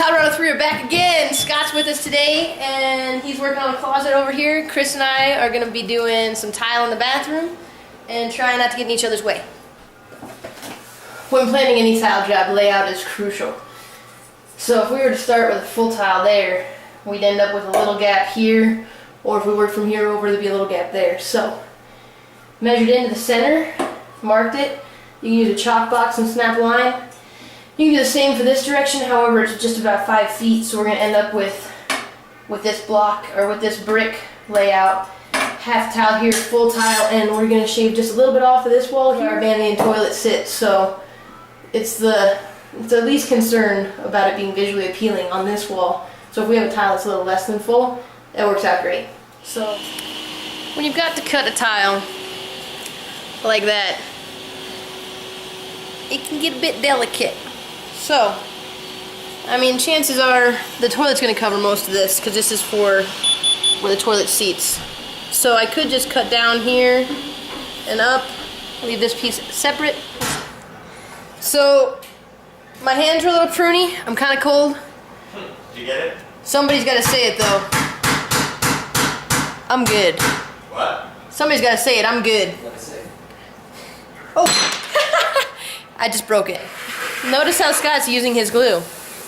Colorado 3 are back again. Scott's with us today, and he's working on a closet over here. Chris and I are going to be doing some tile in the bathroom and trying not to get in each other's way. When planning any tile job, layout is crucial. So if we were to start with a full tile there, we'd end up with a little gap here, or if we worked from here over, there'd be a little gap there. So, measured into the center, marked it. You can use a chalk box and snap a line. You can do the same for this direction, however it's just about 5 feet, so we're going to end up with this block, or with this brick layout. Half tile here, full tile, and we're going to shave just a little bit off of this wall here. Our vanity and toilet sits, so it's the least concern about it being visually appealing on this wall. So if we have a tile that's a little less than full, that works out great. So when you've got to cut a tile like that, it can get a bit delicate. So, I mean, chances are the toilet's going to cover most of this because this is for where the toilet seats. So I could just cut down here and up, leave this piece separate. So my hands are a little pruny. I'm kind of cold. Did you get it? Somebody's got to say it though. I'm good. What? Somebody's got to say it. I'm good. Oh, I just broke it. Notice how Scott's using his glue,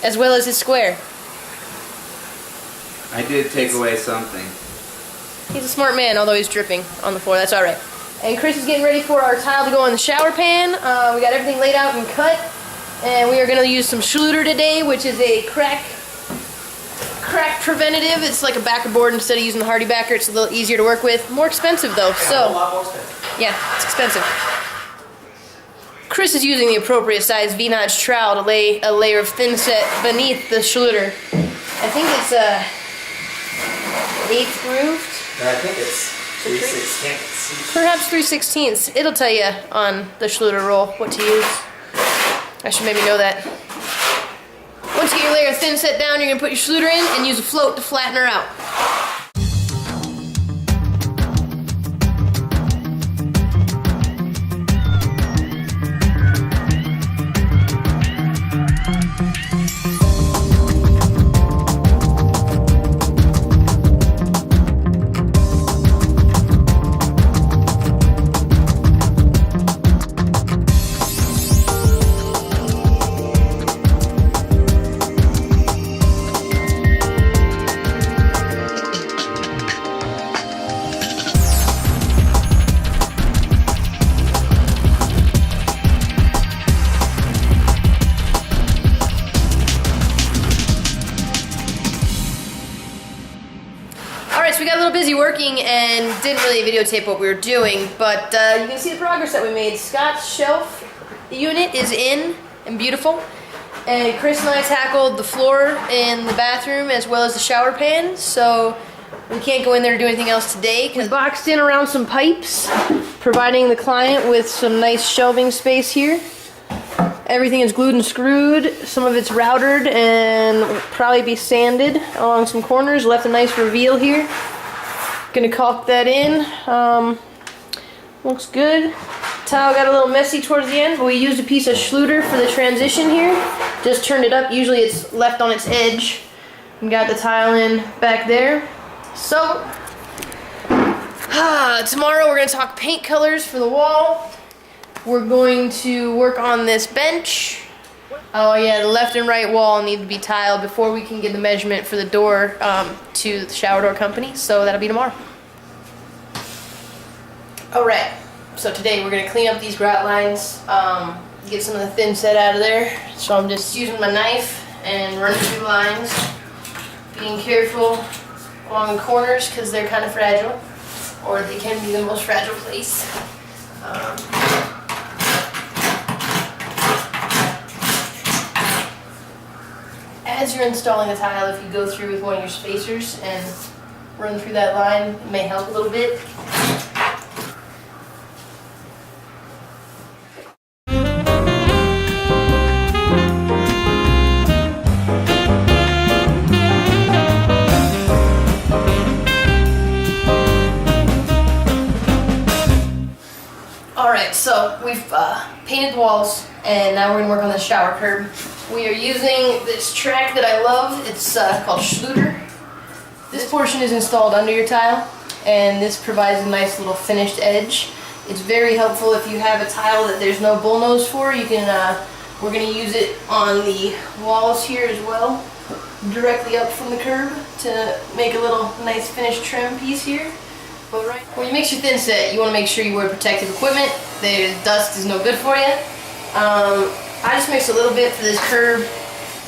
as well as his square. I did take away something. He's a smart man, although he's dripping on the floor. That's all right. And Chris is getting ready for our tile to go in the shower pan. We got everything laid out and cut, and we are going to use some Schluter today, which is a crack preventative. It's like a backer board instead of using the Hardy backer. It's a little easier to work with. More expensive though. Yeah, a lot more expensive. Yeah, it's expensive. Chris is using the appropriate size V-notch trowel to lay a layer of thin set beneath the Schluter. I think it's 1/8 grooved. I think it's 3/16. Perhaps 3/16. It'll tell you on the Schluter roll what to use. I should maybe know that. Once you get your layer of thin set down, you're going to put your Schluter in and use a float to flatten her out. So we got a little busy working and didn't really videotape what we were doing, but you can see the progress that we made. Scott's shelf unit is in and beautiful, and Chris and I tackled the floor in the bathroom as well as the shower pan, so we can't go in there to do anything else today. We boxed in around some pipes, providing the client with some nice shelving space here. Everything is glued and screwed. Some of it's routered and will probably be sanded along some corners. Left a nice reveal here. Gonna caulk that in. Looks good. Tile got a little messy towards the end, but we used a piece of Schluter for the transition here. Just turned it up. Usually it's left on its edge. And got the tile in back there. So, tomorrow we're gonna talk paint colors for the wall. We're going to work on this bench. Oh yeah, the left and right wall need to be tiled before we can get the measurement for the door to the shower door company, so that'll be tomorrow. Alright, so today we're going to clean up these grout lines, get some of the thin set out of there. So I'm just using my knife and running through lines, being careful along the corners because they're kind of fragile, or they can be the most fragile place. As you're installing the tile, if you go through with one of your spacers and run through that line, it may help a little bit. Alright, so we've painted the walls, and now we're going to work on the shower curb. We are using this track that I love. It's called Schluter. This portion is installed under your tile, and this provides a nice little finished edge. It's very helpful if you have a tile that there's no bullnose for. You can. We're going to use it on the walls here as well, directly up from the curb to make a little nice finished trim piece here. But right when you mix your thin set, you want to make sure you wear protective equipment. The dust is no good for you. I just mixed a little bit for this curb.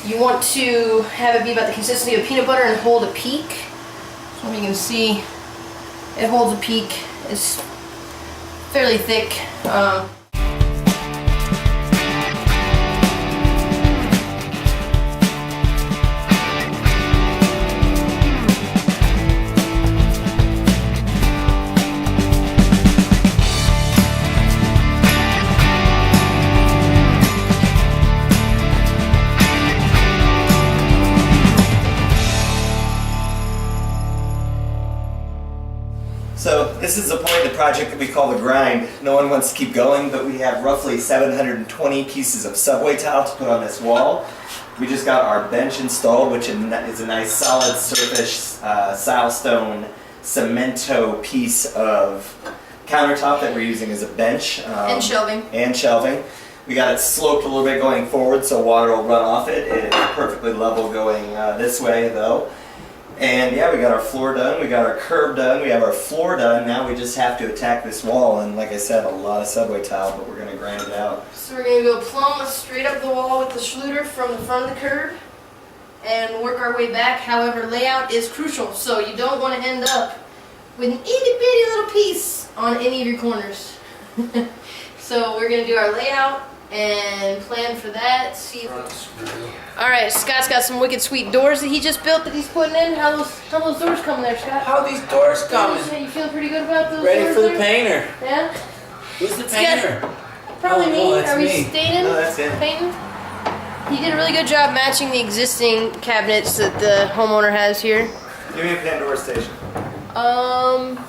You want to have it be about the consistency of peanut butter and hold a peak. So you can see it holds a peak. It's fairly thick. So this is the point of the project that we call the grind. No one wants to keep going, but we have roughly 720 pieces of subway tile to put on this wall. We just got our bench installed, which is a nice solid surface silestone cemento piece of countertop that we're using as a bench. And shelving. And shelving. We got it sloped a little bit going forward so water will run off it. It is perfectly level going this way though. And yeah, we got our floor done, we got our curb done, we have our floor done. Now we just have to attack this wall, and like I said, a lot of subway tile, but we're going to grind it out. So we're going to go plumb straight up the wall with the Schluter from the front of the curb and work our way back. However, layout is crucial, so you don't want to end up with an itty bitty little piece on any of your corners. So we're going to do our layout and plan for that. See if Alright, Scott's got some wicked sweet doors that he just built that he's putting in. How those doors coming there, Scott? How are these doors coming? You feeling pretty good about those Ready doors for the there? painter. Yeah? Who's the painter? Probably me. that's Are we me. staining? No, that's it. Painting? He did a really good job matching the existing cabinets that the homeowner has here. Give me a Pandora station.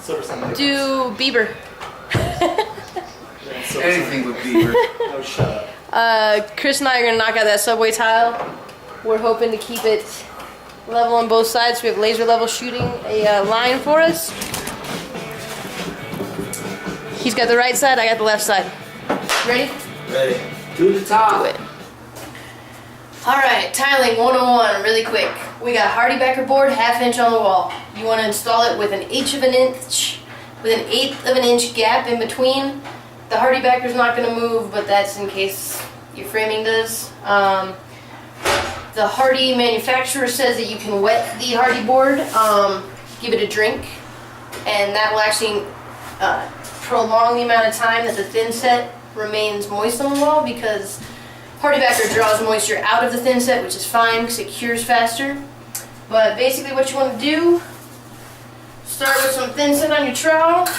Silver Sunday. Do Bieber. Anything with beaver. No, shut up. Chris and I are going to knock out that subway tile. We're hoping to keep it level on both sides. We have laser level shooting a line for us. He's got the right side, I got the left side. Ready? Ready. To the top. Do it. Alright, tiling 101, really quick. We got Hardy backer board, 1/2 inch on the wall. You want to install it with an 1/8 inch, with an 1/8 of an inch gap in between. The Hardy backer's not going to move, but that's in case your framing does. The Hardy manufacturer says that you can wet the Hardy board, give it a drink, and that will actually prolong the amount of time that the thin set remains moist on the wall, because Hardy backer draws moisture out of the thin set, which is fine because it cures faster. But basically what you want to do, start with some thin set on your trowel,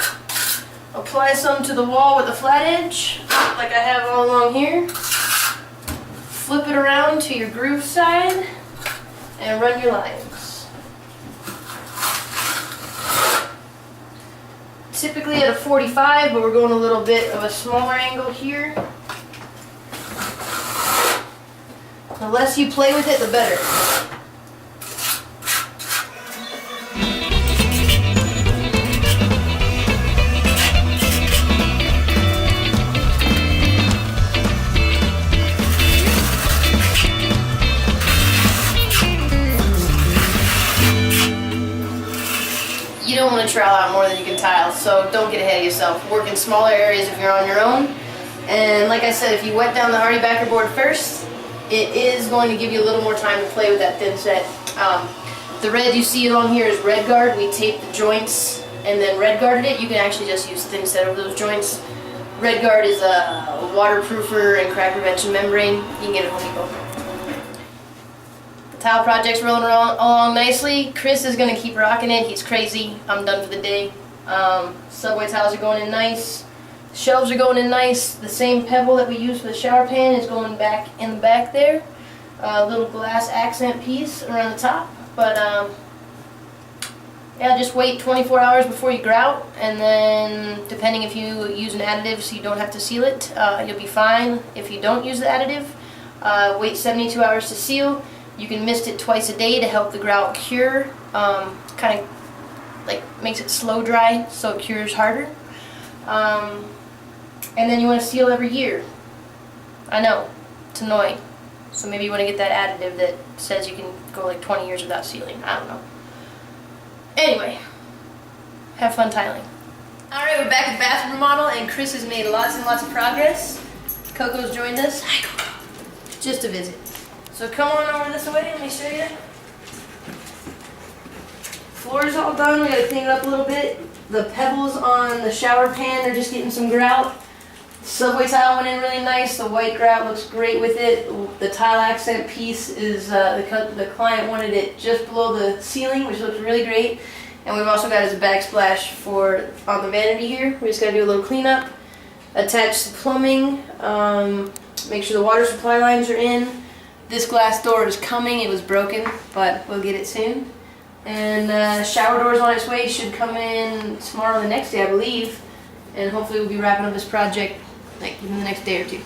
apply some to the wall with a flat edge, like I have all along here. Flip it around to your groove side and run your lines. Typically at a 45, but we're going a little bit of a smaller angle here. The less you play with it, the better. You don't want to trowel out more than you can tile, so don't get ahead of yourself. Work in smaller areas if you're on your own. And like I said, if you wet down the Hardy backer board first, it is going to give you a little more time to play with that thin set. The red you see on here is red guard. We taped the joints and then red guarded it. You can actually just use thin set over those joints. Red guard is a waterproofer and crack prevention membrane. You can get it at Home Depot. The tile project's rolling along nicely. Chris is going to keep rocking it. He's crazy. I'm done for the day. Subway tiles are going in nice. Shelves are going in nice. The same pebble that we use for the shower pan is going back in the back there. A little glass accent piece around the top. But yeah, just wait 24 hours before you grout, and then depending if you use an additive so you don't have to seal it, you'll be fine. If you don't use the additive, Wait 72 hours to seal. You can mist it twice a day to help the grout cure. Kind of like makes it slow dry so it cures harder. And then you want to seal every year. I know, it's annoying. So maybe you want to get that additive that says you can go like 20 years without sealing. I don't know. Anyway, have fun tiling. Alright, we're back with bathroom remodel, and Chris has made lots and lots of progress. Coco's joined us. Hi, Coco. Just a visit. So come on over this way, let me show you. Floor's all done, we gotta clean it up a little bit. The pebbles on the shower pan are just getting some grout. Subway tile went in really nice. The white grout looks great with it. The tile accent piece is, the client wanted it just below the ceiling, which looks really great. And we've also got his backsplash on the vanity here. We just gotta do a little cleanup. Attach the plumbing, make sure the water supply lines are in. This glass door is coming, it was broken, but we'll get it soon. And shower doors on its way, should come in tomorrow or the next day, I believe. And hopefully we'll be wrapping up this project like in the next day or two.